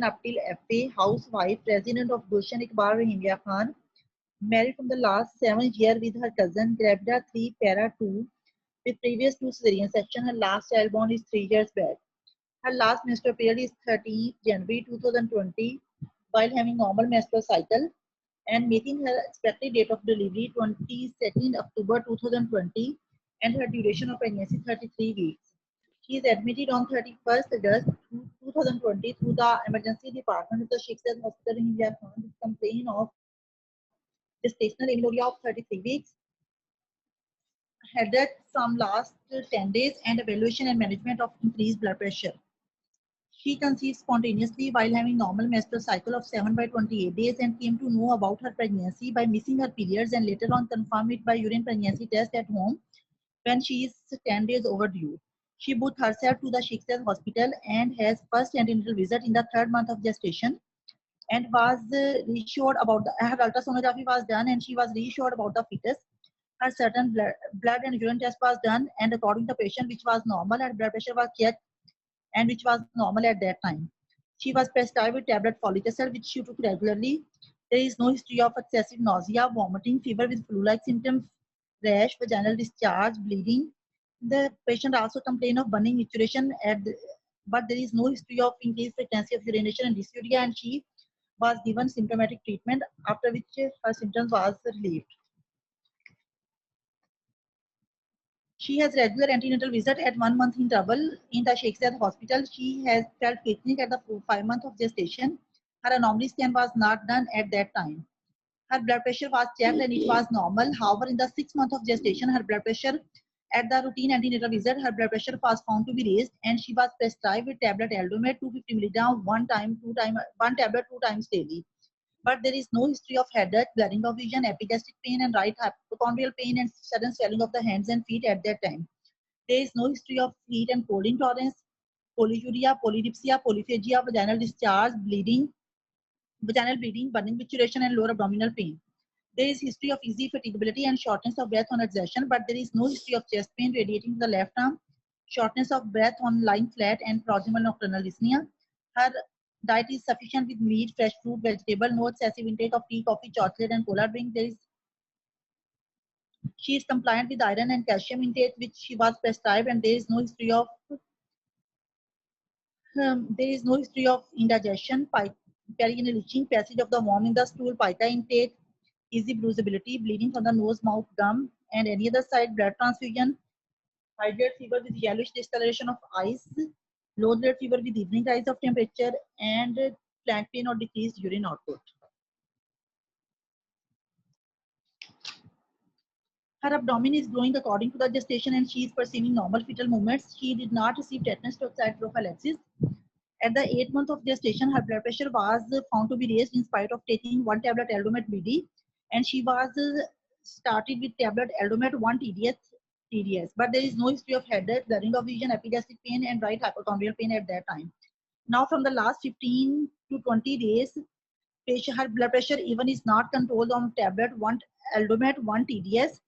up till FA, housewife, resident of Gulshan Iqbal Rahimia Khan, married from the last 7 years with her cousin, gravida 3, para 2, with previous 2 cesarean section. Her last child born is 3 years back. Her last menstrual period is 13th January 2020 while having normal menstrual cycle and making her expected date of delivery 22nd October 2020 and her duration of pregnancy 33 weeks. She is admitted on 31st August 2020 through the emergency department of the Sheikh Zayed Hospital in India with complaint of gestational amenorrhea of 33 weeks, headache from last 10 days, and evaluation and management of increased blood pressure. She conceived spontaneously while having normal menstrual cycle of 7 by 28 days and came to know about her pregnancy by missing her periods and later on confirmed it by urine pregnancy test at home when she is 10 days overdue. She booked herself to the Sheikh Zayed Hospital and has first antenatal visit in the 3rd month of gestation and was reassured about her ultrasonography was done and she was reassured about the fetus. Her certain blood and urine test was done and according to the patient which was normal, her blood pressure was checked and which was normal at that time. She was prescribed with tablet folic acid which she took regularly. There is no history of excessive nausea, vomiting, fever with flu-like symptoms, rash, vaginal discharge, bleeding. The patient also complained of burning micturition, but there is no history of increased frequency of urination and dysuria, and she was given symptomatic treatment after which her symptoms was relieved. She has regular antenatal visit at 1 month interval in the Sheikh Zayed Hospital. She has felt quickening at the 5 months of gestation. Her anomaly scan was not done at that time. Her blood pressure was checked and it was normal. However, in the 6 months of gestation, her blood pressure at the routine antenatal visit, her blood pressure was found to be raised and she was prescribed with tablet Aldomet 250 mg one tablet 2 times daily. But there is no history of headache, blurring of vision, epigastric pain, and right hypochondrial pain and sudden swelling of the hands and feet at that time. There is no history of heat and cold intolerance, polyuria, polydipsia, polyphagia, vaginal bleeding, burning micturition, and lower abdominal pain. There is history of easy fatigability and shortness of breath on exertion, but there is no history of chest pain radiating to the left arm, shortness of breath on lying flat, and proximal nocturnal dyspnea. Her diet is sufficient with meat, fresh fruit, vegetable, no excessive intake of tea, coffee, chocolate, and cola drink. She is compliant with iron and calcium intake, which she was prescribed, and there is no history of indigestion, perianal itching, passage of the worm in the stool, pica intake, easy bruisability, bleeding from the nose, mouth, gum, and any other side, blood transfusion, high-grade fever with yellowish discoloration of eyes, low-grade fever with evening rise of temperature, and flank pain or decreased urine output. Her abdomen is growing according to the gestation and she is perceiving normal fetal movements. She did not receive tetanus toxoid prophylaxis. At the 8th month of gestation, her blood pressure was found to be raised in spite of taking 1 tablet Aldomet BD, and she was started with tablet Aldomet 1 TDS. But there is no history of headache, blurring of vision, epigastric pain, and right hypochondrial pain at that time. Now, from the last 15 to 20 days, her blood pressure even is not controlled on tablet 1 Aldomet 1 TDS,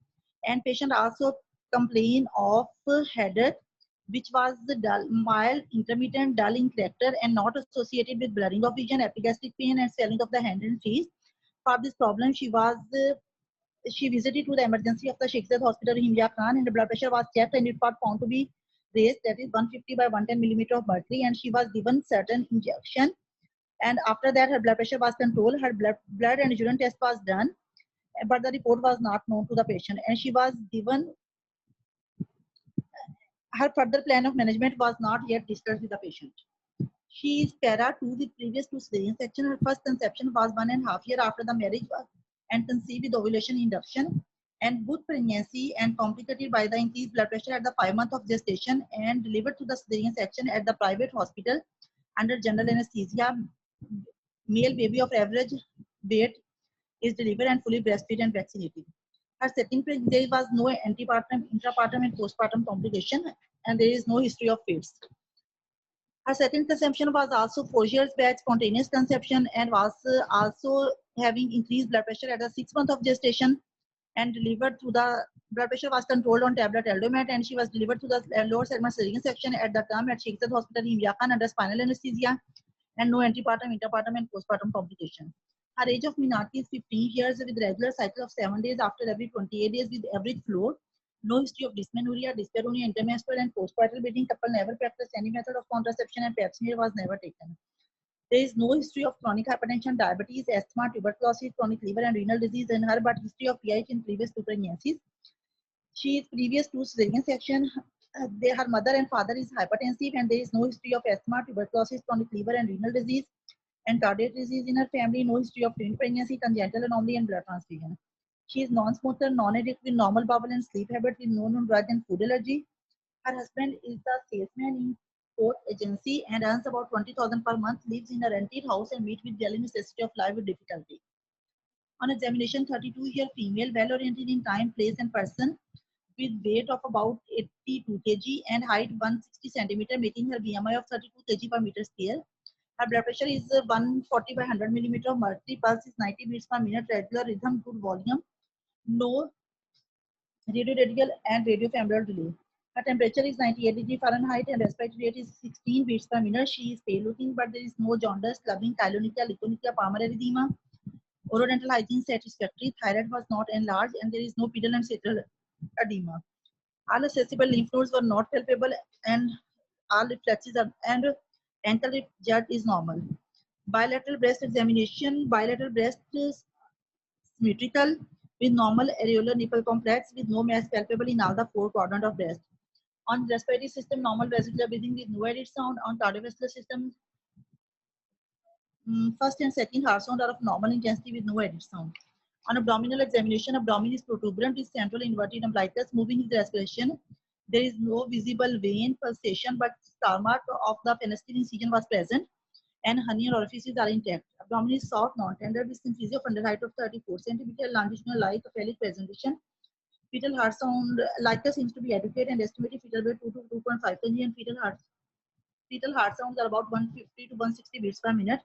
and patient also complain of headache which was the dull, mild, intermittent, dull in character and not associated with blurring of vision, epigastric pain, and swelling of the hand and feet. For this problem, she visited to the emergency of the Sheikh Zayed Hospital in India Khan, and the blood pressure was checked and it was found to be raised, that is 150 by 110 millimeter of mercury, and she was given certain injection. And after that, her blood pressure was controlled. Her blood and urine test was done, but the report was not known to the patient, and she was given. Her further plan of management was not yet discussed with the patient. She is para 2 with previous 2 cesarean section. Her first conception was 1.5 years after the marriage and conceived with ovulation induction and both pregnancy and complicated by the increased blood pressure at the 5 months of gestation and delivered to the cesarean section at the private hospital under general anesthesia. Male baby of average weight is delivered and fully breastfed and vaccinated. Her second pregnancy, there was no antepartum, intrapartum, and postpartum complication, and there is no history of fits. Her second conception was also 4 years back, spontaneous conception, and was also having increased blood pressure at the 6 months of gestation, and delivered to the blood pressure was controlled on tablet Aldomet, and she was delivered to the lower segment cesarean section at the term at Sheikh Zayed Hospital in India Khan under spinal anesthesia. and no antepartum, interpartum, and postpartum complication. Her age of menarche is 15 years with regular cycle of 7 days after every 28 days with average flow. No history of dysmenorrhea, dyspareunia, intermenstrual, and postpartum bleeding. Couple never practiced any method of contraception and pap smear was never taken. There is no history of chronic hypertension, diabetes, asthma, tuberculosis, chronic liver and renal disease in her, but history of PIH in previous two pregnancies. She is previous to cesarean section. Her mother and father is hypertensive, and there is no history of asthma, tuberculosis, chronic liver and renal disease, and cardiac disease in her family. No history of twin pregnancy, congenital anomaly, and blood transfusion. She is non-smoker, non-addict with normal bowel and sleep habit with no known drug and food allergy. Her husband is the salesman in port agency and earns about 20,000 per month, lives in a rented house and meets with daily necessity of life with difficulty. On examination, 32-year female, well-oriented in time, place, and person, with weight of about 82 kg and height 160 centimeter, making her BMI of 32 kg per meter square. Her blood pressure is 140 by 100 millimeter of mercury. Pulse is 90 beats per minute. Regular rhythm, good volume. No radioradial and radiofemoral delay. Her temperature is 98 degrees Fahrenheit and respiratory rate is 16 beats per minute. She is pale looking, but there is no jaundice, clubbing, chylonychia, leukocythemia, palmar erythema. Orodontal hygiene satisfactory. Thyroid was not enlarged and there is no pedal and sacral edema. All accessible lymph nodes were not palpable and all reflexes are, and ankle jut is normal. Bilateral breast examination. Bilateral breast is symmetrical with normal areolar nipple complex with no mass palpable in all the four quadrants of breast. On respiratory system, normal vesicular breathing with no added sound. On cardiovascular system, first and second heart sound are of normal intensity with no added sound. On abdominal examination, abdomen is protuberant with central inverted umbilicus moving with respiration. There is no visible vein pulsation, but star mark of the fenestrian incision was present, and hernia orifices are intact. Abdomen is soft, non-tender with symphysia of under height of 34 centimeter, longitudinal like a phallic presentation. Fetal heart sound, Leica seems to be adequate and estimated fetal weight 2 to 2.5 kg, and fetal heart sounds are about 150 to 160 beats per minute,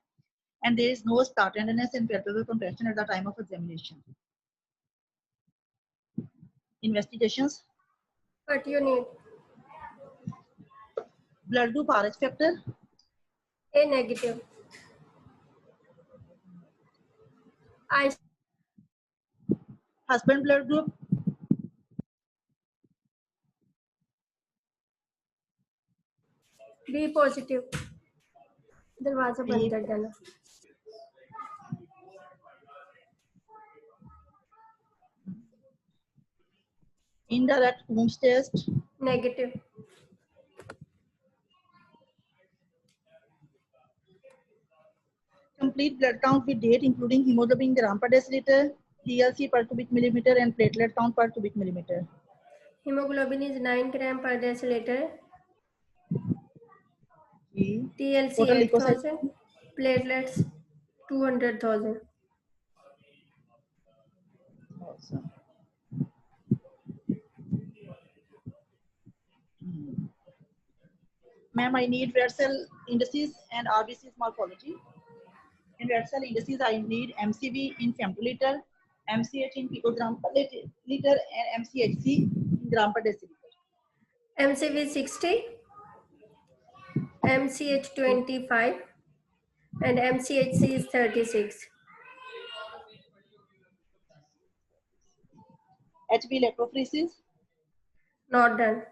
and there is no start tenderness and palpable compression at the time of examination. Investigations. What you need? Blood group RH factor. A negative. I Husband blood group. B positive. दरवाजा बंद B. कर देना. Indirect Coombs test. Negative. Complete blood count with date including hemoglobin gram per deciliter, TLC per cubic millimeter, and platelet count per cubic millimeter. Hemoglobin is 9 gram per deciliter. Okay. TLC Total 8,000. leukocyte. Platelets 200,000. Awesome. Ma'am, I need red cell indices and RBC's morphology. In red cell indices, I need MCV in femtoliter, MCH in picogram per liter, and MCHC in gram per deciliter. MCV 60. MCH 25. And MCHC is 36. HB electrophoresis. Not done.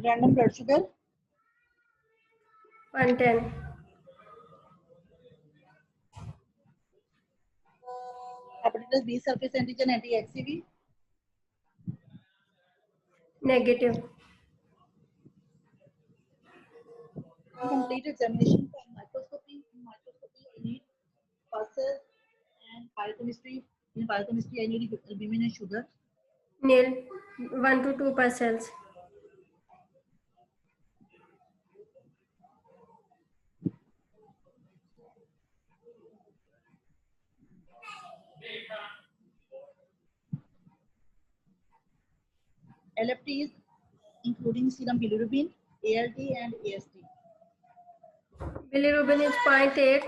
Random blood sugar. 110. Hepatitis B surface antigen anti-HCV. Negative. Complete examination for microscopy. In microscopy, I need pulses and biochemistry. In biochemistry, I need albumin and sugar. Nil. 1 to 2 per cells. LFTs, including serum bilirubin, ALT, and AST. Bilirubin is 0.8.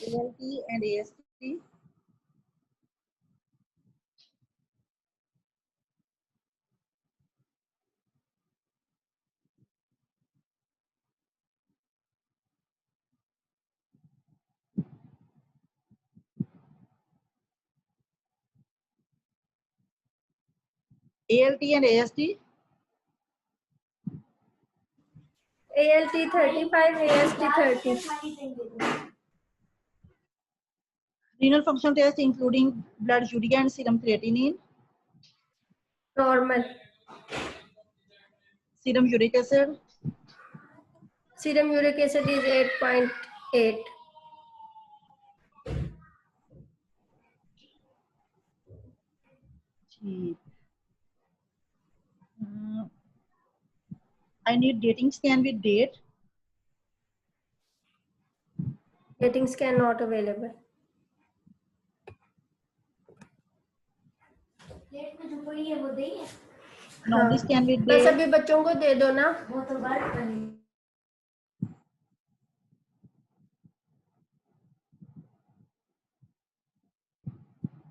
ALT and AST. ALT and AST? ALT 35, AST 30. Renal function test including blood urea and serum creatinine, Normal. serum uric acid, Serum uric acid is 8.8. I need dating scan with date. Dating scan not available. Normally scan with बस date. अभी बच्चों को दे दो ना.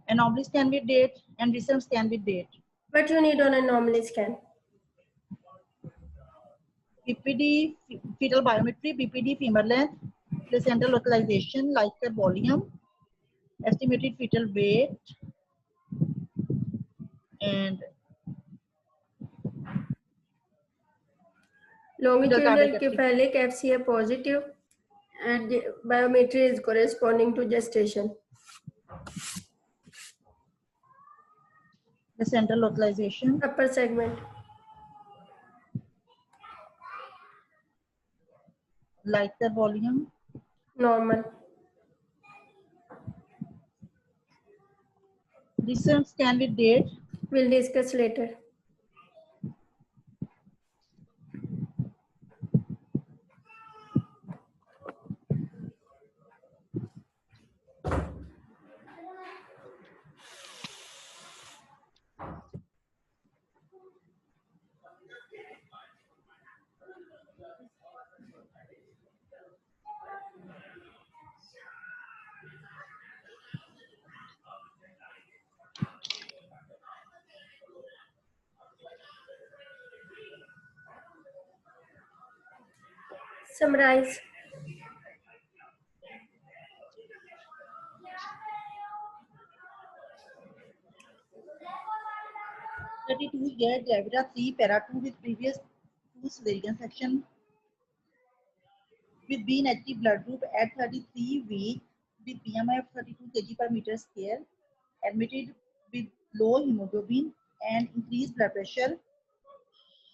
Anomaly scan with date and recent scan with date. What you need on a normal scan? PPD fetal biometry, PPD femur length, placental localization, Leichter volume, estimated fetal weight, and Longitudinal cephalic FCA positive, and the biometry is corresponding to gestation. placental localization, Upper segment. Leichter volume, Normal. recent scan with date, We'll discuss later. Summarize. year Gravida 3 para 2 with previous 2 cesarean section with B negative blood group at 33 weeks with BMI of 32 kg per meter square, admitted with low hemoglobin and increased blood pressure.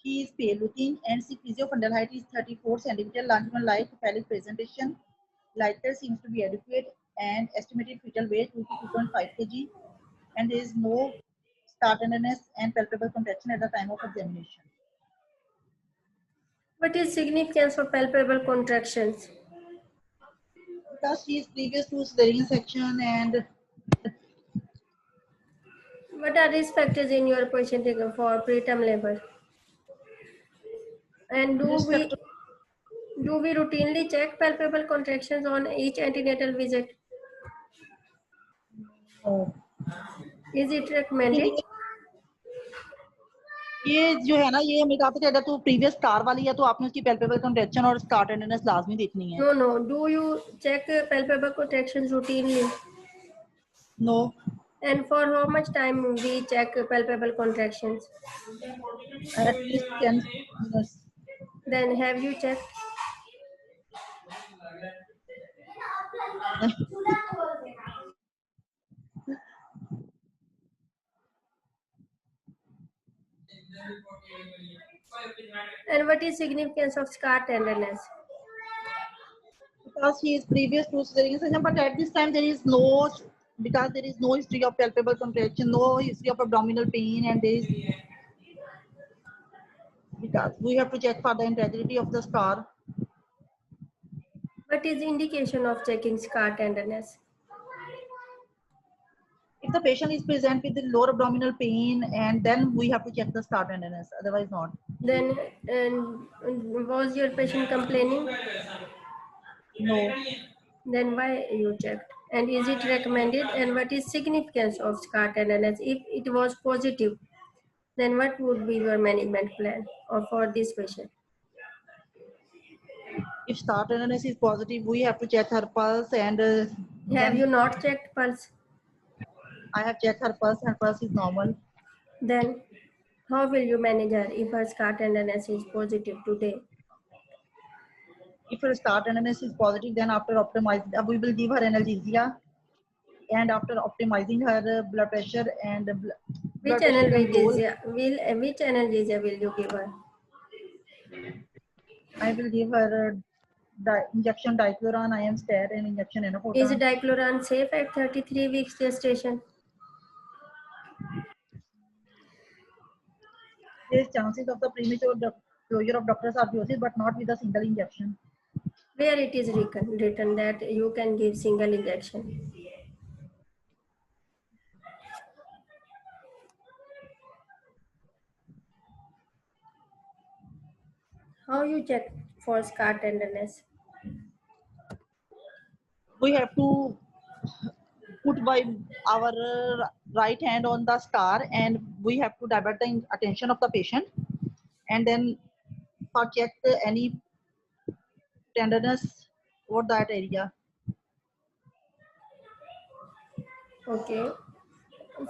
She is pale looking and she physiofundal height is 34 centimeter, longitudinal light phallic presentation. Lighter seems to be adequate and estimated fetal weight 2 to 2.5 kg, and there is no start tenderness and palpable contraction at the time of examination. What is significance of palpable contractions? Because she is previous to cesarean section and What are risk factors in your patient for preterm labor? And do risk factor. we routinely check palpable contractions on each antenatal visit? No. Is it recommended? ये जो है ना ये मेरे आपसे कहता तो previous star वाली है तो आपने उसकी पैल्पेबल कंट्रैक्शन और स्टार टेंडरनेस लाजमी देखनी है. No. Do you check palpable contractions routinely? No. And for how much time we check palpable contractions? At least 10 minutes. Then have you checked? And what is significance of scar tenderness? Because he is previous to cesarean section, but at this time there is no, because there is no history of palpable contraction, no history of abdominal pain, and there is, because we have to check for the integrity of the scar. What is indication of checking scar tenderness? If the patient is present with the lower abdominal pain, and then we have to check the scar tenderness, otherwise not. Then was your patient complaining? No. Then why you checked? And is it recommended? And what is significance of scar tenderness? If it was positive, then what would be your management plan or for this patient? If scar tenderness is positive, we have to check her pulse, and Have you not checked pulse? I have checked her pulse is normal. Then How will you manage her if her scar tenderness is positive today? If her scar tenderness is positive, then after optimizing, we will give her analgesia, and after optimizing her blood pressure and Which blood pressure control, analgesia will you give her? I will give her injection dicloran, IM stat, and injection Is enopotan. dicloran safe at 33 weeks gestation? There is chances of the premature closure of ductus arteriosus, but not with a single injection. Where it is written that you can give single injection. How you check for scar tenderness? We have to put by our right hand on the scar, and we have to divert the attention of the patient, and then for check any tenderness over that area. Okay.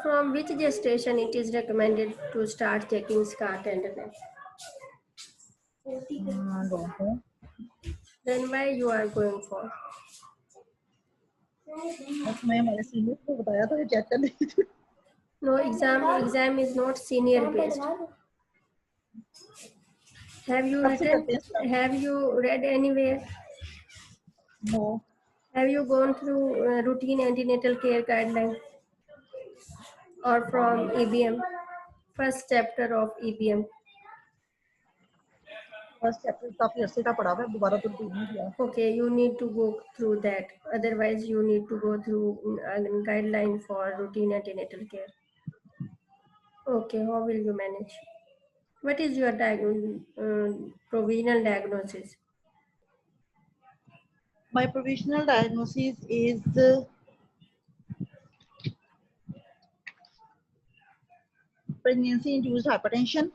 From which gestation it is recommended to start checking scar tenderness? Don't know. Then why you are going for? बस मैं हमारे senior को बताया था check करने के लिए. No, exam is not senior based. Have you कब से written? करते हैं start? Have you read anywhere? No. Have you gone through routine antenatal care guideline or from EBM? First chapter of EBM. First chapter काफी अरसे का पढ़ा हुआ है, दोबारा तो read नहीं किया. Okay, you need to go through that. Otherwise, you need to go through a guideline for routine antenatal care. Okay, how will you manage? What is your provisional diagnosis? My provisional diagnosis is pregnancy-induced hypertension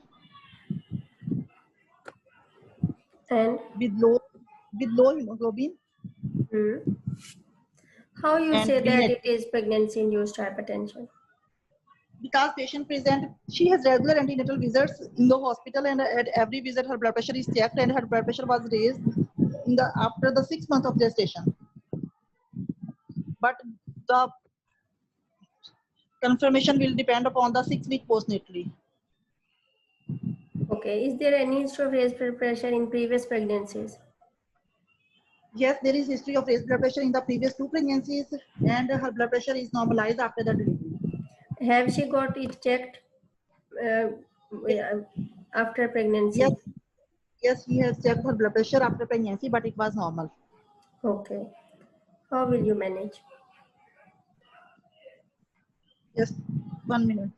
And with low hemoglobin how you and say being that it is pregnancy-induced hypertension? because patient present, she has regular antenatal visits in the hospital, and at every visit her blood pressure is checked, and her blood pressure was raised in the after the 6 months of gestation. But the confirmation will depend upon the 6-week postnatally. Okay, is there any history of raised blood pressure in previous pregnancies? Yes, there is history of raised blood pressure in the previous 2 pregnancies, and her blood pressure is normalized after the delivery. Have she got it checked uh, after pregnancy? Yes, yes, he has checked her blood pressure after pregnancy, but it was normal. Okay, how will you manage? Just 1 minute.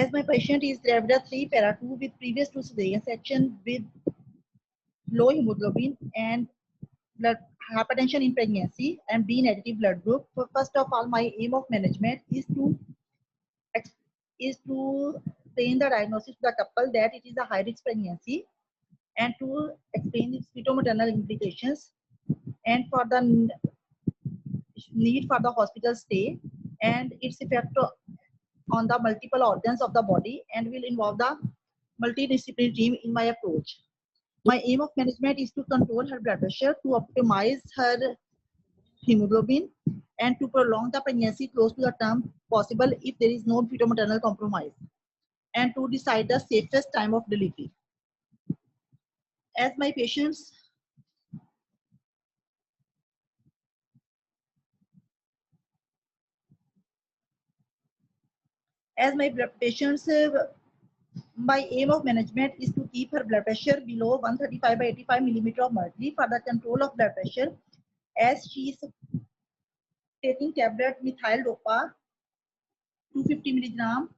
As my patient is Gravida 3 para 2 with previous 2 cesarean section with low hemoglobin and blood hypertension in pregnancy and B negative blood group. So first of all, my aim of management is to explain the diagnosis to the couple that it is a high risk pregnancy, and to explain its fetal-maternal implications, and for the need for the hospital stay and its effect on the multiple organs of the body, and will involve the multidisciplinary team in my approach. My aim of management is to control her blood pressure, to optimize her hemoglobin, and to prolong the pregnancy close to the term possible if there is no fetal-maternal compromise, and to decide the safest time of delivery. As my patients my aim of management is to keep her blood pressure below 135 by 85 millimeter of mercury for the control of blood pressure, as she is taking tablet methyl dopa 250 milligram,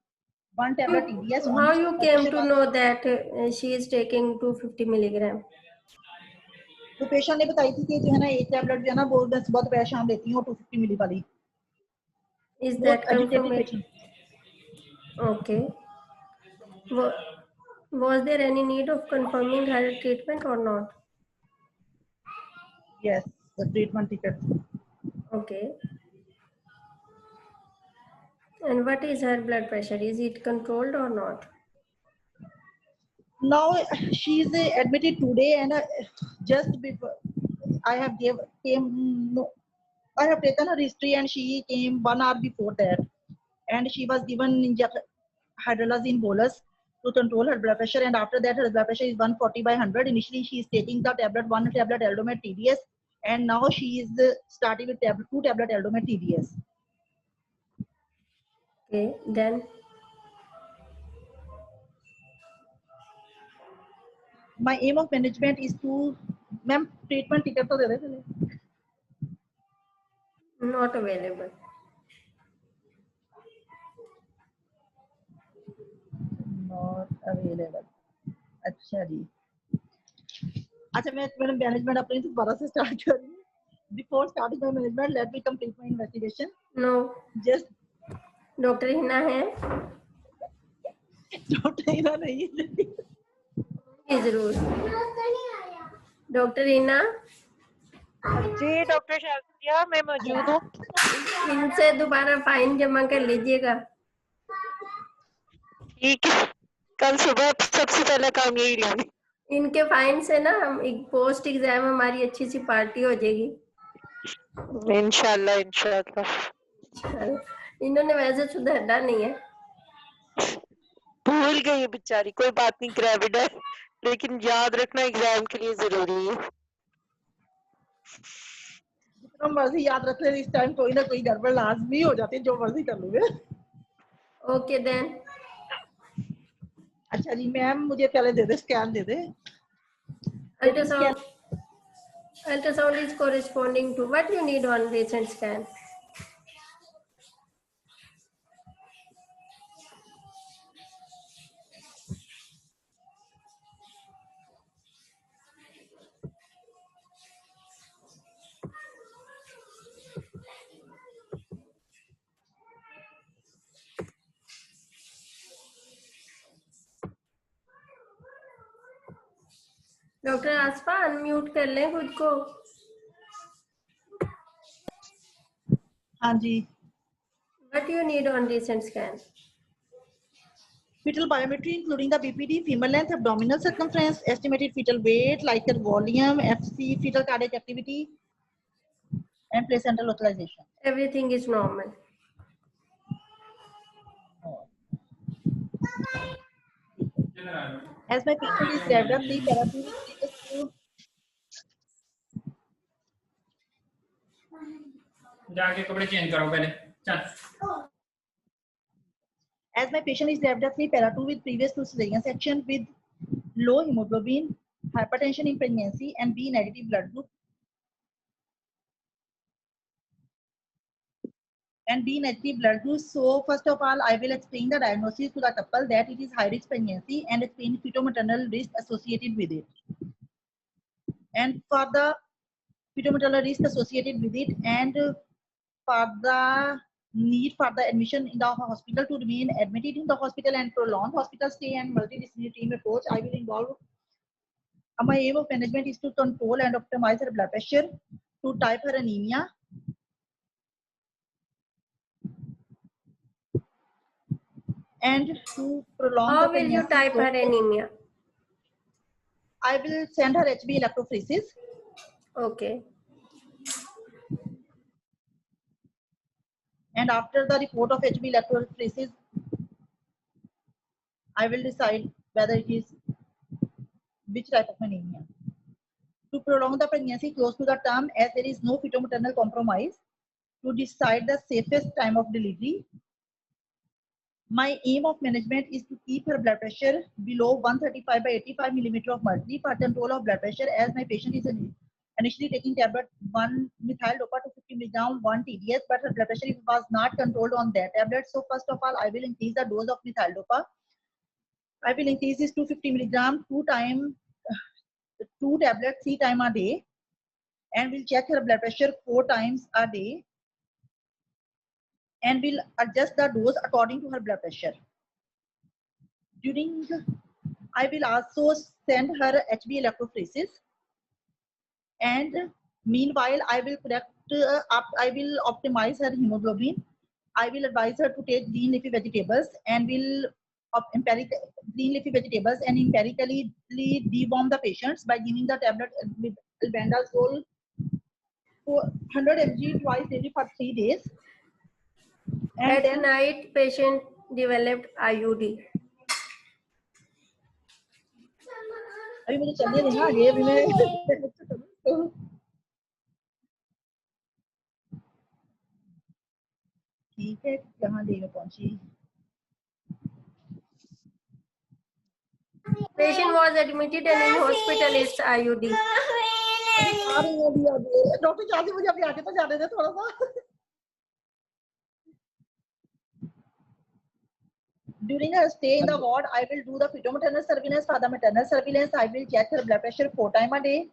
one tablet TDS on How which you blood came pressure to was. know that she is taking 250 milligram? तो patient ने बताई थी कि जो है ना एक tablet जो है ना वो मैं सुबह दोपहर शाम लेती हूँ 250 मिली वाली. Is बहुत that educated confirmed? Patient. Okay. Was there any need of confirming her treatment or not? Yes, the treatment ticket. Okay. And what is her blood pressure? Is it controlled or not? Now she is admitted today, and just before I have no, I have taken her history, and she came 1 hour before that, and she was given hydrolazine bolus to control her blood pressure, and after that her blood pressure is 140 by 100. Initially she is taking the one tablet Aldomet TDS, and now she is starting with two tablet Aldomet TDS. Okay, then My aim of management is to, ma'am, treatment ticket तो दे दे पहले. not available. Not available. अच्छा जी. अच्छा मैं management अपनी दोबारा से start कर रही हूँ. Before starting my management, let me complete my investigation. No. Just doctor Hina है? डॉक्टर हिना नहीं है. जरूर. डॉक्टर हिना? जी डॉक्टर शाजिया, मैं मौजूद हूँ. इनसे दोबारा फाइन जमा कर लीजिएगा. ठीक है, कल सुबह सबसे पहला काम यही लेंगे. इनके फाइन से ना हम एक पोस्ट एग्जाम हमारी अच्छी सी पार्टी हो जाएगी. इंशाल्लाह इंशाल्लाह. इन्होंने वैसे सुधरना नहीं है. भूल गई बेचारी, कोई बात नहीं, ग्रेविड है, लेकिन याद रखना एग्जाम के लिए जरूरी है. जितना मर्जी याद रख ले, इस टाइम कोई ना कोई गड़बड़ लाजमी हो जाती है, जो मर्जी कर लूंगे. Okay then. अच्छा जी मैम, मुझे पहले दे दे, स्कैन दे दे. Ultrasound is corresponding to what you need on recent scan. Doctor Asfa unmute कर लें खुद को. हाँ जी. What you need on recent scan? Fetal biometry including the BPD, female length, abdominal circumference, estimated fetal weight, lighter volume, FC, fetal cardiac activity, and placental localization. Everything is normal. As my patient is developed therapy with previous to जाके कपड़े change करो पहले. चल. As my patient is developed para 2 with previous to cesarean section with low hemoglobin, hypertension in pregnancy, and B negative blood group. And B negative blood group. So first of all, I will explain the diagnosis to the couple that it is high risk pregnancy and explain fetal-maternal risk associated with it. And for the fetal-maternal risk associated with it, and for the need for the admission in the hospital to remain admitted in the hospital and prolonged hospital stay and multidisciplinary team approach, I will involve. My aim of management is to control and optimize her blood pressure, to type her anemia, and to prolong How the will you pregnancy. type her anemia? I will send her HB electrophoresis. Okay. And after the report of HB electrophoresis, I will decide whether it is which type of anemia. To prolong the pregnancy close to the term, as there is no fetal-maternal compromise, to decide the safest time of delivery. My aim of management is to keep her blood pressure below 135 by 85 millimeter of mercury for control of blood pressure, as my patient is initially taking tablet 1 methyl dopa to 50 milligram 1 TDS, but her blood pressure was not controlled on that tablet. So first of all, I will increase the dose of methyl dopa. I will increase this to 50 milligram 2 tablets 3 times a day, and will check her blood pressure 4 times a day, and will adjust the dose according to her blood pressure. I will also send her HB electrophoresis, and meanwhile I will I will optimize her hemoglobin. I will advise her to take green leafy vegetables and will green leafy vegetables and empirically deworm the patients by giving the tablet with albendazole 100 mg twice daily for 3 days. And At then night, patient developed IUD. अभी मुझे चलने देना आगे अभी मैं ठीक है कहाँ देगा पहुंची Patient was admitted and in hospital it's IUD. Doctor चाहते मुझे अभी आगे तो जाने दे थोड़ा सा During her stay in the ward, I will do the fetal-maternal surveillance. For the maternal surveillance, I will check her blood pressure 4 times a day.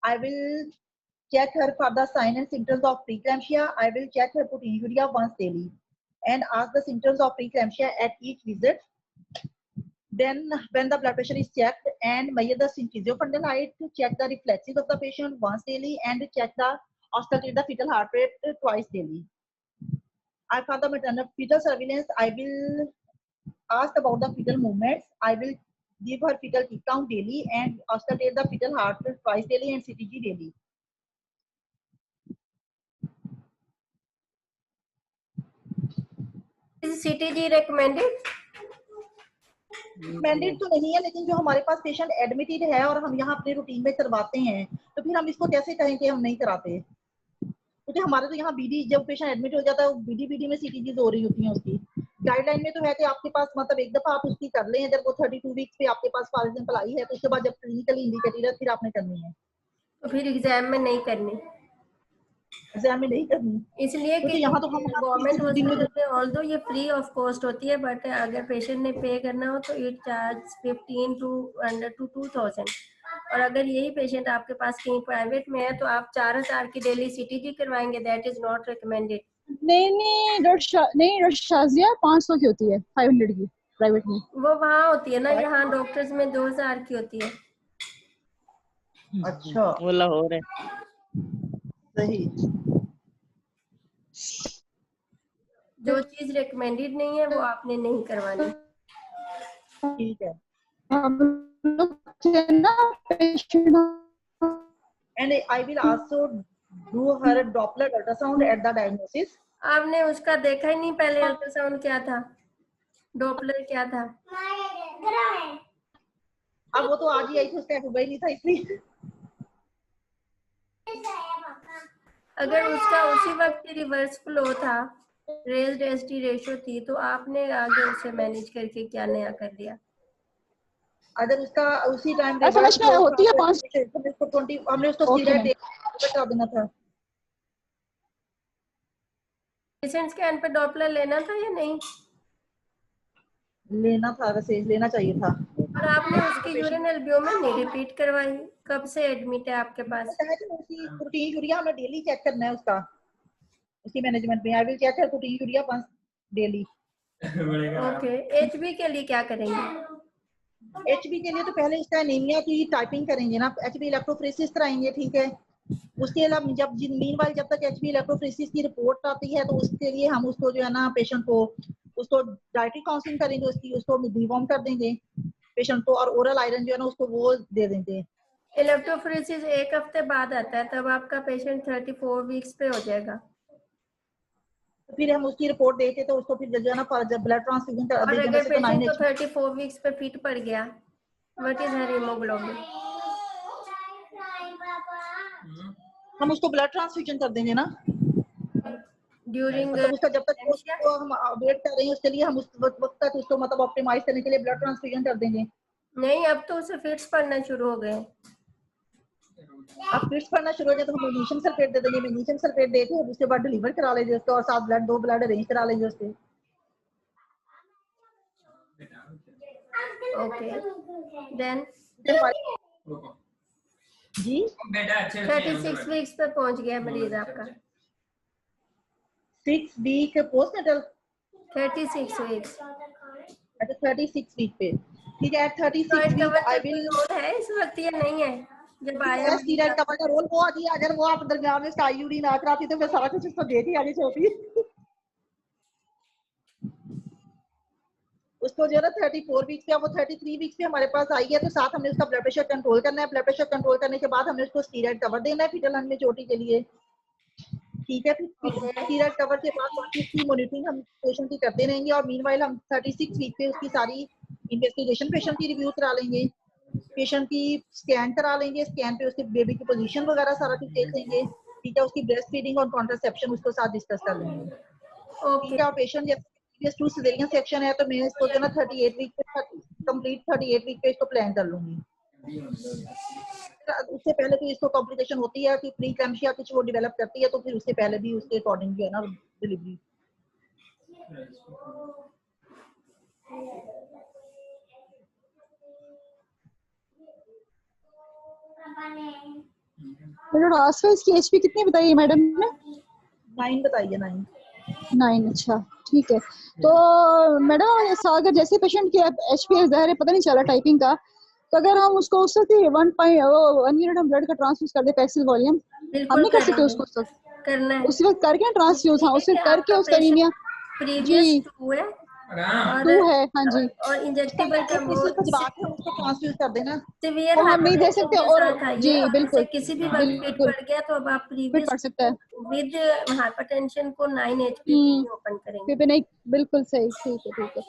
I will check her for the signs and symptoms of preeclampsia. I will check her proteinuria once daily and ask the symptoms of preeclampsia at each visit. Then, when the blood pressure is checked and measure the symphysiofundal height, check the reflexes of the patient once daily and check the auscultate the fetal heart rate twice daily. For the maternal fetal surveillance, I will ask about the fetal movements. I will give her fetal peak count daily and auscultate the fetal heart rate twice daily and CTG daily. Is CTG recommended? Mandate तो नहीं है लेकिन जो हमारे पास patient admitted है और हम यहाँ अपने रूटीन में करवाते हैं तो फिर हम इसको कैसे कहें कि हम नहीं कराते क्योंकि हमारे तो यहाँ बीडी जब पेशेंट एडमिट हो जाता है बीडी में सीटीजीज हो रही होती हैं उसकी गाइडलाइन में तो है कि आपके पास मतलब एक दफा आप उसकी कर लें अगर वो 32 वीक्स पे आपके पास फॉर एग्जांपल आई है तो उसके बाद जब क्लिनिकली इंडिकेटेड है फिर आपने करनी है तो फिर एग्जाम में नहीं करनी एग्जाम में नहीं करनी इसलिए कि यहाँ तो हम गवर्नमेंट हॉस्पिटल में ऑल्दो ये फ्री ऑफ कॉस्ट होती है बट अगर पेशेंट ने पे करना हो तो इट चार्ज 15 to 2000 और अगर यही पेशेंट आपके पास कहीं प्राइवेट में है तो आप 4000 की डेली सीटीजी करवाएंगे दैट इज नॉट रिकमेंडेड नहीं शाजिया 500 की होती है 500 की प्राइवेट में वो वहाँ होती है ना यहाँ डॉक्टर्स में 2000 की होती है अच्छा वो लाहौर है सही जो चीज रिकमेंडेड नहीं है वो आपने नहीं करवानी ठीक है and I will also do her Doppler ultrasound at the diagnosis. आपने उसका देखा ही नहीं पहले अल्ट्रासाउंड क्या था डॉपलर क्या था अब वो तो आज ही आई थी उसका हुआ ही नहीं था इसलिए अगर उसका उसी वक्त रिवर्स फ्लो था रेज्ड एसटी रेशो थी तो आपने आगे उसे मैनेज करके क्या नया कर दिया अगर उसका उसी टाइम समझ में होती है 5 हमने उसको स्टीरॉइड करा देना था पेशेंट स्कैन पे डॉपलर लेना था या नहीं लेना था वैसे लेना चाहिए था और आपने उसकी यूरिन एल्ब्यूमिन नहीं रिपीट करवाई कब से एडमिट है आपके पास उसकी प्रोटीन यूरिया हमें डेली चेक करना है उसका उसकी मैनेजमेंट में आई विल चेक हर protein urea once daily okay HB के लिए क्या करेंगे एचबी के लिए तो पहले इसका एनीमिया की टाइपिंग करेंगे ना एचबी इलेक्ट्रोफोरेसिस कराएंगे ठीक है उसके अलावा जब मीनवाइल जब तक एचबी इलेक्ट्रोफोरेसिस की रिपोर्ट आती है तो उसके लिए हम उसको जो है ना पेशेंट को उसको डाइटरी काउंसलिंग करेंगे उसको डिवॉर्म कर देंगे पेशेंट को और ओरल आयरन जो है ना उसको वो दे देंगे इलेक्ट्रोफोरेसिस एक हफ्ते बाद आता है तब आपका पेशेंट 34 वीक्स पे हो जाएगा तो फिर हम उसकी रिपोर्ट देके तो उसको फिर जो है ना ब्लड ट्रांसफ्यूजन कर और देंगे अगर वैसे तो पेशेंट को 34 वीक्स पे फिट पड़ गया व्हाट इज हर हीमोग्लोबिन हम उसको ब्लड ट्रांसफ्यूजन कर देंगे ना ड्यूरिंग मतलब उसका जब तक उसको हम वेट कर रहे हैं उसके लिए हम उस वक्त तक उसको मतलब ऑप्टिमाइज करने के लिए ब्लड ट्रांसफ्यूजन कर देंगे नहीं अब तो उसे फिट्स पड़ना शुरू हो गए अब फिट्स पड़ना शुरू हो जाए तो हम मैग्नीशियम सल्फेट दे देंगे मैग्नीशियम सल्फेट देके उसके बाद डिलीवर करा लेंगे उसको और साथ ब्लड 2 ब्लड अरेंज करा लेंगे उसके ओके देन जी 36 वीक्स पे पहुंच गया मरीज आपका 6 वीक पोस्टनेटल 36 वीक्स अच्छा 36 वीक पे ठीक है, 36 स्टेरॉइड वीक कवर आई का कोई विल रोल है इस वक्त या नहीं है? जब आया स्टीरॉइड कवर का रोल वो आती है, अगर वो आप दरमियान में आईयूडी ना कराती तो मैं सारा कुछ उसको दे दी आगे छोटी उसको जो है ना 34 वीक पे, वो 33 वीक पे हमारे पास आई है, तो साथ हमने उसका ब्लड प्रेशर कंट्रोल करना है। ब्लड प्रेशर कंट्रोल करने के बाद हमने उसको स्टीरॉइड कवर देना है फीटल हंड में चोटी के लिए। ठीक है, फिर स्टीरॉइड कवर के बाद बाकी उसकी मॉनिटरिंग हम पेशेंट की करते रहेंगे, और मीनवाइल हम 36 वीक पे उसकी सारी इन्वेस्टिगेशन पेशेंट की रिव्यू करा लेंगे, पेशेंट की स्कैन करा लेंगे, स्कैन पे उसके बेबी की पोजीशन वगैरह सारा कुछ देख लेंगे। ठीक है, उसकी ब्रेस्ट फीडिंग और कॉन्ट्रासेप्शन उसको साथ डिस्कस कर लेंगे। ओके। ठीक है, और पेशेंट जैसे टू सिजेरियन सेक्शन है तो मैं इसको जो ना 38 वीक पे कंप्लीट 38 वीक पे इसको प्लान कर लूंगी। उससे पहले तो इसको कॉम्प्लिकेशन होती है कि प्री क्लैम्सिया कुछ वो डेवलप करती है, तो फिर उससे पहले भी उसके अकॉर्डिंग जो है ना डिलीवरी। इसकी एचपी कितनी बताइए मैडम ने? 9 बताइए, 9। 9, अच्छा ठीक है। तो मैडम अगर जैसे पेशेंट की एचपी ज़ाहिर है पता नहीं चला टाइपिंग का, तो अगर हम उसको उस वक्त 1 यूनिट हम ब्लड का ट्रांसफ्यूज कर दे पैक्सिल वॉल्यूम, हम बिल्कुल नहीं कर सकते करेंगे, उसको उस वक्त? करना है उस वक्त करके ट्रांसफ्यूज, हाँ उस वक्त करके आपका उसका एनीमिया प्रीवियस जी 2 है 2 है, हाँ जी। और इंजेक्टेबल का वो को दबा के हम उसको ट्रांसफ्यूज कर देना। सिवियर वो हम नहीं दे हाइपरटेंशन सकते, के और साथ आई जी है, और बिल्कुल जैसे किसी भी वक्त फिट बिल्कुल पड़ गया तो अब आप फिट प्रीवियस पड़ सकता है। विद हाइपरटेंशन को 9 एचपी पे ओपन करेंगे। पे नहीं, बिल्कुल सही, ठीक है ठीक है।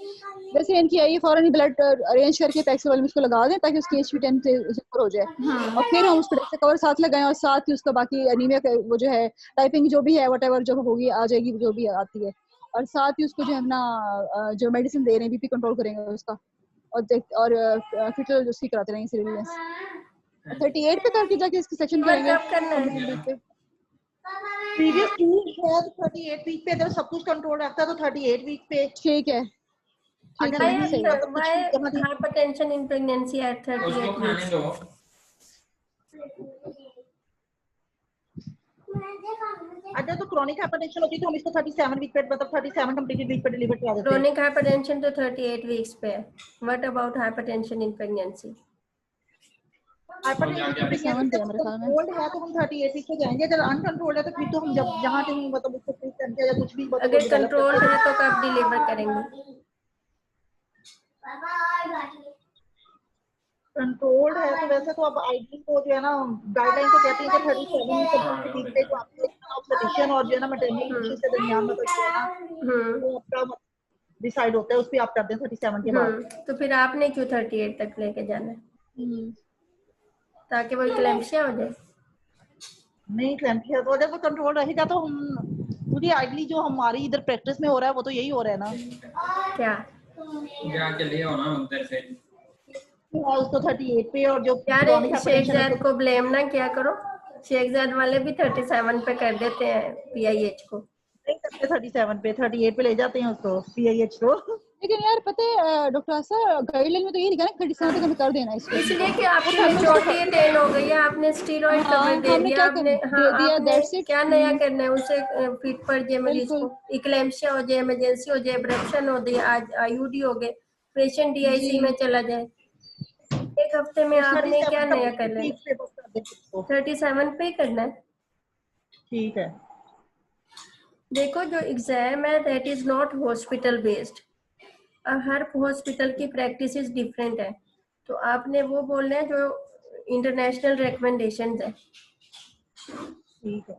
वैसे इनकी आई फौरन ही ब्लड अरेंज करके पैक्सिल वॉल्यूम इसको लगा दें ताकि उसकी एचपी 10 से ऊपर हो जाए, और फिर हम उसको डेक्सा कवर साथ लगाएं, और साथ ही उसका बाकी एनीमिया का वो जो है टाइपिंग जो भी है वटेवर जो होगी आ जाएगी जो भी आती है, और साथ ही उसको जो है ना जो मेडिसिन दे रहे हैं बीपी कंट्रोल करेंगे उसका, और फिटल उसकी कराते रहेंगे सर्विलेंस। 38 पे करके जाके इसकी सेक्शन वर्क करेंगे अप करना है। कंप्लीट वीक पे। प्रीवियस 2 है तो 38 वीक पे, अगर सब कुछ कंट्रोल रखता है तो 38 वीक पे। ठीक है ठीक अगर है नहीं सही है। मतलब कुछ Why जमा थी hypertension in pregnancy at 38 खाने weeks? दो। अगर तो क्रॉनिक हाइपरटेंशन होती तो हम इसको 37 वीक पे, मतलब 37 कंप्लीटेड वीक पे डिलीवर करा देते। Chronic hypertension तो 38 weeks पे है। What about hypertension in pregnancy? Hypertension pregnancy पे मेरे ख्याल में। कंट्रोल्ड है तो हम 38 वीक पे जाएंगे, अगर अनकंट्रोल्ड है तो फिर तो हम जब जहां कहीं मतलब उसको ट्रीट करके या कुछ भी मतलब वो अगर डेवलप कंट्रोल करते है हैं तो कब डिलीवर करेंगे? कंट्रोल्ड है तो वैसे तो अब आईडी को जो है ना गाइडलाइन तो कहती है कि 37 कंप्लीटेड वीक पे जो आपके ऑब्स्टेट्रिशियन और जो है ना मैटरनल फिजिशियन के दरमियान मतलब जो है ना वो आपका डिसाइड होता है, उस पे आप करते हैं 37 के बाद। तो फिर आपने क्यों 38 तक लेके जाना है? ताकि वो इक्लेम्सिया हो जाए। नहीं क्लैम्पिया तो अगर वो कंट्रोल रहेगा तो हम पूरी आइडली जो हमारी इधर प्रैक्टिस में हो रहा है वो तो यही हो रहा है ना। क्या जाके ले आओ ना उधर से। उसको 38 पे, और जो यार क्रॉनिक शेख हाइपरटेंशन है जैद को ब्लेम ना किया करो, शेख जैद वाले भी 37 पे कर देते हैं पीआईएच को। नहीं करते 37 पे, 38 पे ले जाते हैं उसको पीआईएच को। लेकिन यार पता है डॉक्टर आशा गाइडलाइन में तो ये लिखा है 37 तक हमें कर देना है इसको, इसलिए कि वो आपकी तो हमने चोटी उसको अटेन हो गई है, आपने स्टीरॉइड हाँ कवर दे हमने दिया, क्या कर आपने हाँ दे दिया, आपने दैट्स इट। क्या नया करना है उसे? फिट पड़ जाए मरीज बिल्कुल को, इक्लेम्सिया हो जाए, इमरजेंसी हो जाए, एब्रप्शन हो जाए, आज आईयूडी हो गए, पेशेंट डीआईसी जी। में चला जाए, एक हफ्ते में तो आपने 37 क्या नया कर कंप्लीटेड लेना? वीक पे बस कर देंगे उसको। 37 पे करना है। ठीक है, देखो जो एग्जाम है that is not hospital based, her hospital की प्रैक्टिस डिफरेंट है, तो आपने वो बोलना है जो इंटरनेशनल रिकमेंडेशन है, ठीक है।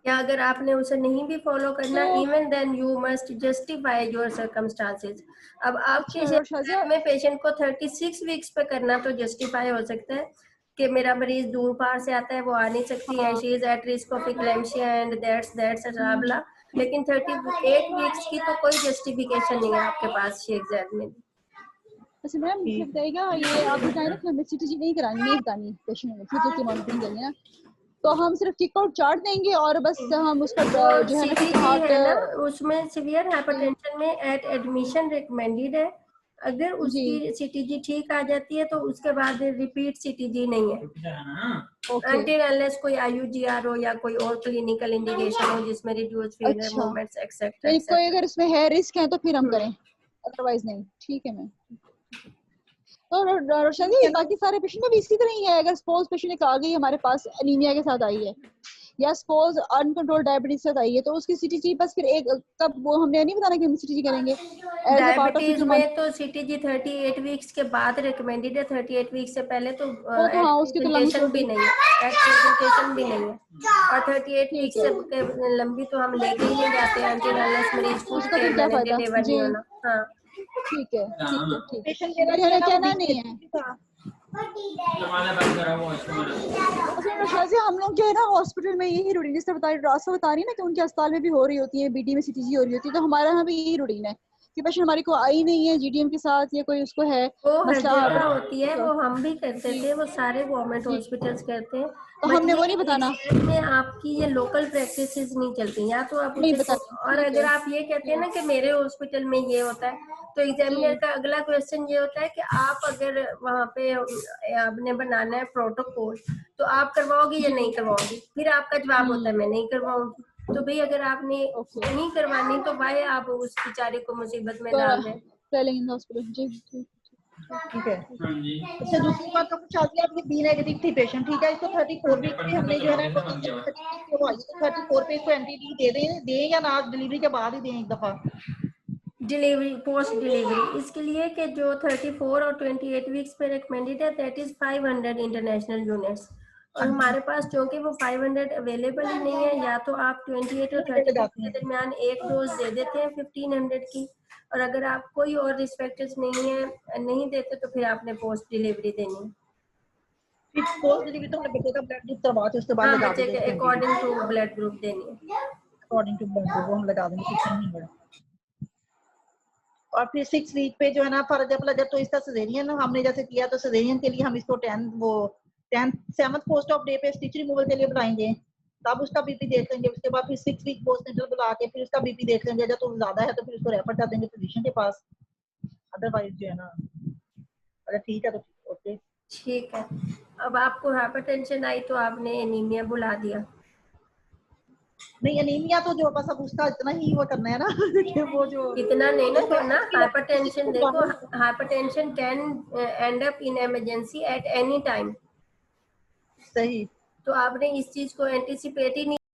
या अगर आपने उसे नहीं भी फॉलो करना तो even then you must justify your circumstances. अब आपके अच्छा शाजिया में पेशेंट को 36 वीक्स पे करना तो जस्टिफाई हो सकता है कि मेरा मरीज दूर पार से आता है, वो आ नहीं सकती है, हाँ she is at risk of eclampsia and that's a, लेकिन 38 वीक्स की तो कोई जस्टिफिकेशन नहीं है आपके पास शेख जैद में। अच्छा मैम मुझे ठीक है, बताइएगा, ये आप बताए ना कि हमें सीटीजी नहीं करानी, नहीं बतानी पेशेंट में फ्यूचर की मॉनिटरिंग के लिए ना, तो हम सिर्फ किक आउट चार्ट देंगे और बस हम उसका वो जो है ना कि सीटीजी हार्ट है ना, उसमें सीवियर हाइपरटेंशन में एट एडमिशन रिकमेंडेड है, अगर जी उसकी सीटीजी ठीक आ जाती है तो उसके बाद रिपीट सीटीजी नहीं है ओके अनटिल अनलेस कोई आईयूजीआर हो या कोई और क्लिनिकल इंडिकेशन हो जिसमें रिड्यूस फीवर अच्छा, मूवमेंट्स एक्सेट्रा यानी कोई एक्सेट्रा। अगर इसमें है रिस्क है तो फिर हम करें, अदरवाइज नहीं। ठीक है मैम। तो रोशन जी बाकी सारे पेशेंट में भी इसी तरह ही है। अगर सपोज पेशेंट एक आ गई हमारे पास एनीमिया के साथ आई है या सपोज अनकंट्रोल डायबिटीज के साथ आई है, तो उसकी सीटीजी बस फिर एक तब वो हमने नहीं बताना कि हम सीटीजी करेंगे as a part of diabetes में तो सीटीजी 38 वीक्स के बाद रिकमेंडेड है, 38 वीक्स से पहले तो वो तो हाँ उसकी तो लंग्स प्रेजेंटेशन भी नहीं है, प्रेजेंटेशन भी नहीं है। और 38 ठीक वीक्स है से लंबी तो हम लेके ही नहीं जाते हैं until unless मरीज को उसका फिर क्या फायदा डिलीवर जी। नहीं होना। हाँ ठीक है ठीक है ठीक है, पेशेंट मेरी मेरा हमें कहना नहीं है। जमाना बंद करा वो इसको मैंने। और फिर शायद हम लोग जो है ना हॉस्पिटल में यही रूटीन जैसे बता रही है ना कि उनके अस्पताल में भी हो रही होती है, बीडी में सीटीजी हो रही होती है, तो हमारे यहाँ भी यही रूटीन है कि पेशेंट हमारी को आई नहीं है जीडीएम के साथ या कोई उसको है वो हर मसला जगह होती है, वो हम भी करते जी थे, वो सारे गवर्नमेंट जी, हॉस्पिटल्स करते हैं। तो बट हमने ये वो नहीं बताना में आपकी ये लोकल प्रैक्टिसेस नहीं चलती, या तो आप नहीं उसे बताना और ठीक अगर है आप ये कहते हैं ना कि मेरे हॉस्पिटल में ये होता है, तो एग्जामिनर जी का अगला क्वेश्चन ये होता है कि आप अगर वहाँ पे आपने बनाना है प्रोटोकॉल तो आप करवाओगे या जी नहीं करवाओगे, फिर आपका जवाब होता है मैं नहीं करवाऊंगी। तो भाई अगर आपने ओके नहीं करवानी तो भाई आप उस बेचारे को मुसीबत में डाल रहे हैं। टेलिंग इन हॉस्पिटल जी जी ठीक है। हाँ जी। अच्छा दूसरी बात तो कुछ आती है आपकी बी नेगेटिव थी पेशेंट, ठीक है, इसको 34 वीक पे हमने जो है ना बन गया 34 पे वो आई है, तो 34 पे इसको एंटी डी दें या ना डिलीवरी के बाद ही दें एक दफा? डिलीवरी पोस्ट डिलीवरी इसके लिए कि जो 34 और 28 वीक्स पे रिकमेंडेड है दैट इज 500 इंटरनेशनल यूनिट्स, और हमारे पास चूंकि वो 500 अवेलेबल ही नहीं है, या तो आप 28 और 200 34 लगाते के हैं। दरमियान एक डोज दे देते हैं 1500 की, और अगर आप कोई और रिस्पेक्टर्स नहीं देते तो फिर आपने पोस्ट डिलीवरी देनी है। फिर पोस्ट डिलीवरी तो हमने बच्चे का ब्लड ग्रुप करवा के उसके बाद हाँ, लगा बच्चे देंगे के अकॉर्डिंग टू ब्लड ग्रुप देनी है। अकॉर्डिंग टू ब्लड ग्रुप वो हम लगा देंगे 1500। और फिर 6 वीक पे जो है ना फर्ज जब तो इसका सिजेरियन हमने जैसे किया, तो सिजेरियन के लिए हम इसको 7th पोस्ट ऑफ डे पे स्टिच रिमूवल के लिए बुलाएंगे, तब उसका बीपी देख लेंगे। उसके बाद फिर 6 वीक पोस्ट नेटल बुला के फिर उसका बीपी देख लेंगे, जब तो ज्यादा है तो फिर उसको रेफर कर देंगे फिजिशियन के पास, अदरवाइज जो है ना अगर ठीक है तो ओके। ठीक है, अब आपको हाइपरटेंशन आई तो आपने एनीमिया बुला दिया। नहीं एनीमिया तो जो बस अब उसका इतना ही वो करना है ना कि वो जो इतना नहीं ना करना, उसकी हाइपरटेंशन देखो, वजह hypertension can and up in emergency at any time, सही तो आपने इस चीज को एंटिसिपेट ही नहीं